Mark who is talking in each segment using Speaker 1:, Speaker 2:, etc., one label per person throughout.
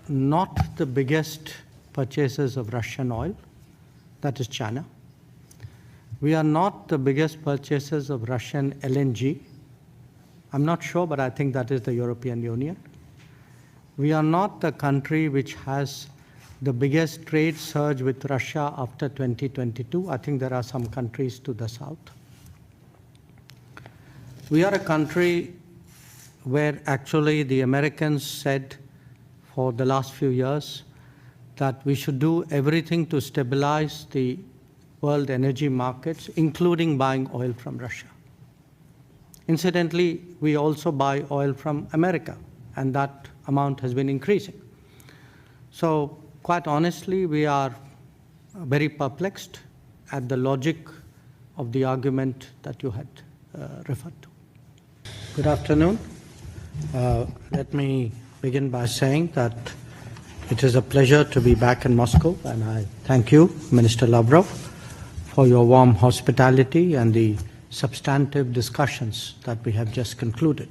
Speaker 1: not the biggest purchasers of Russian oil, that is China. We are not the biggest purchasers of Russian LNG. I'm not sure, but I think that is the European Union. We are not the country which has the biggest trade surge with Russia after 2022. I think there are some countries to the south. We are a country where actually the Americans said for the last few years that we should do everything to stabilize the world energy markets, including buying oil from Russia. Incidentally, we also buy oil from America, and that amount has been increasing. So quite honestly, we are very perplexed at the logic of the argument that you had referred to. Good afternoon. Let me begin by saying that it is a pleasure to be back in Moscow, and I thank you, Minister Lavrov, for your warm hospitality and the substantive discussions that we have just concluded.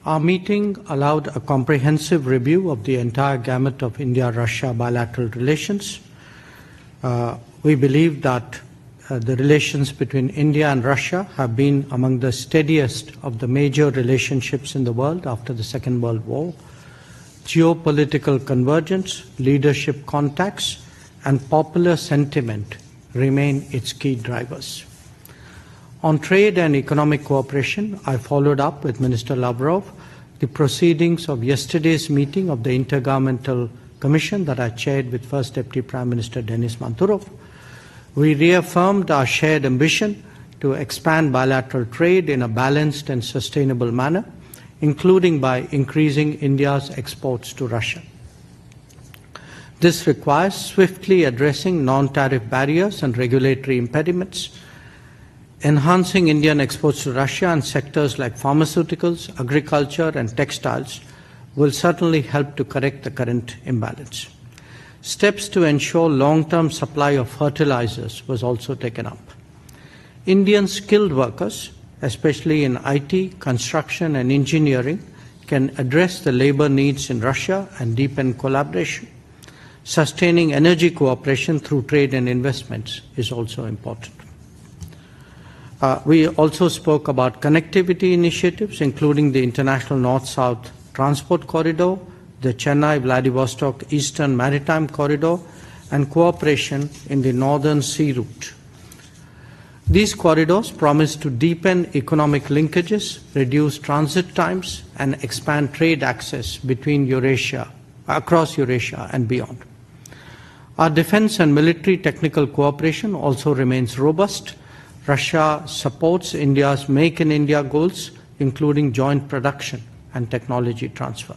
Speaker 1: Our meeting allowed a comprehensive review of the entire gamut of India-Russia bilateral relations. We believe that the relations between India and Russia have been among the steadiest of the major relationships in the world after the Second World War. Geopolitical convergence, leadership contacts, and popular sentiment remain its key drivers. On trade and economic cooperation, I followed up with Minister Lavrov the proceedings of yesterday's meeting of the Intergovernmental Commission that I chaired with First Deputy Prime Minister Denis Manturov. We reaffirmed our shared ambition to expand bilateral trade in a balanced and sustainable manner, including by increasing India's exports to Russia. This requires swiftly addressing non-tariff barriers and regulatory impediments, enhancing Indian exports to Russia and sectors like pharmaceuticals, agriculture, and textiles will certainly help to correct the current imbalance. Steps to ensure long-term supply of fertilizers was also taken up. Indian skilled workers, especially in IT, construction, and engineering, can address the labor needs in Russia and deepen collaboration. Sustaining energy cooperation through trade and investments is also important. We also spoke about connectivity initiatives, including the International North-South Transport Corridor, the Chennai-Vladivostok Eastern Maritime Corridor, and cooperation in the Northern Sea Route. These corridors promise to deepen economic linkages, reduce transit times, and expand trade access between across Eurasia and beyond. Our defense and military technical cooperation also remains robust. Russia supports India's Make in India goals, including joint production and technology transfer.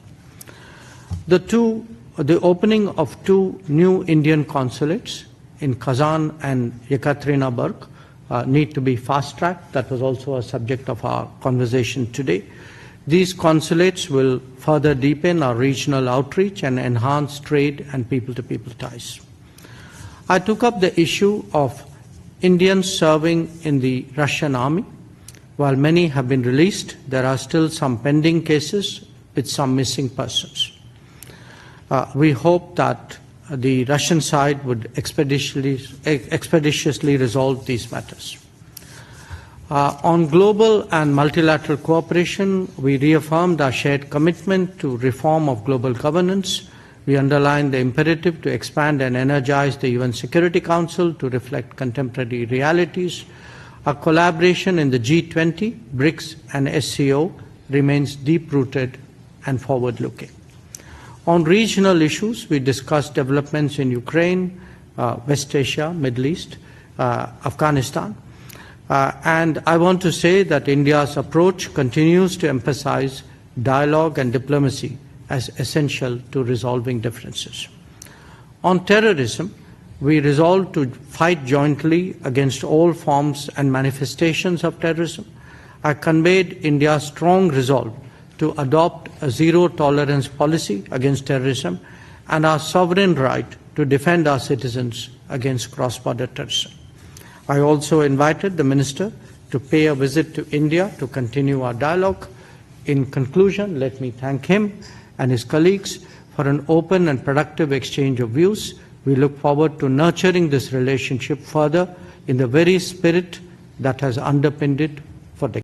Speaker 1: The opening of 2 new Indian consulates in Kazan and Yekaterinburg need to be fast-tracked. That was also a subject of our conversation today. These consulates will further deepen our regional outreach and enhance trade and people-to-people ties. I took up the issue of Indians serving in the Russian army. While many have been released, there are still some pending cases with some missing persons. We hope that the Russian side would expeditiously resolve these matters. On global and multilateral cooperation, we reaffirmed our shared commitment to reform of global governance. We underlined the imperative to expand and energize the UN Security Council to reflect contemporary realities. Our collaboration in the G20, BRICS, and SCO remains deep-rooted and forward-looking. On regional issues, we discussed developments in Ukraine, West Asia, Middle East, Afghanistan. And I want to say that India's approach continues to emphasize dialogue and diplomacy as essential to resolving differences. On terrorism, we resolved to fight jointly against all forms and manifestations of terrorism. I conveyed India's strong resolve to adopt a zero-tolerance policy against terrorism and our sovereign right to defend our citizens against cross-border terrorism. I also invited the Minister to pay a visit to India to continue our dialogue. In conclusion, let me thank him and his colleagues for an open and productive exchange of views. We look forward to nurturing this relationship further in the very spirit that has underpinned it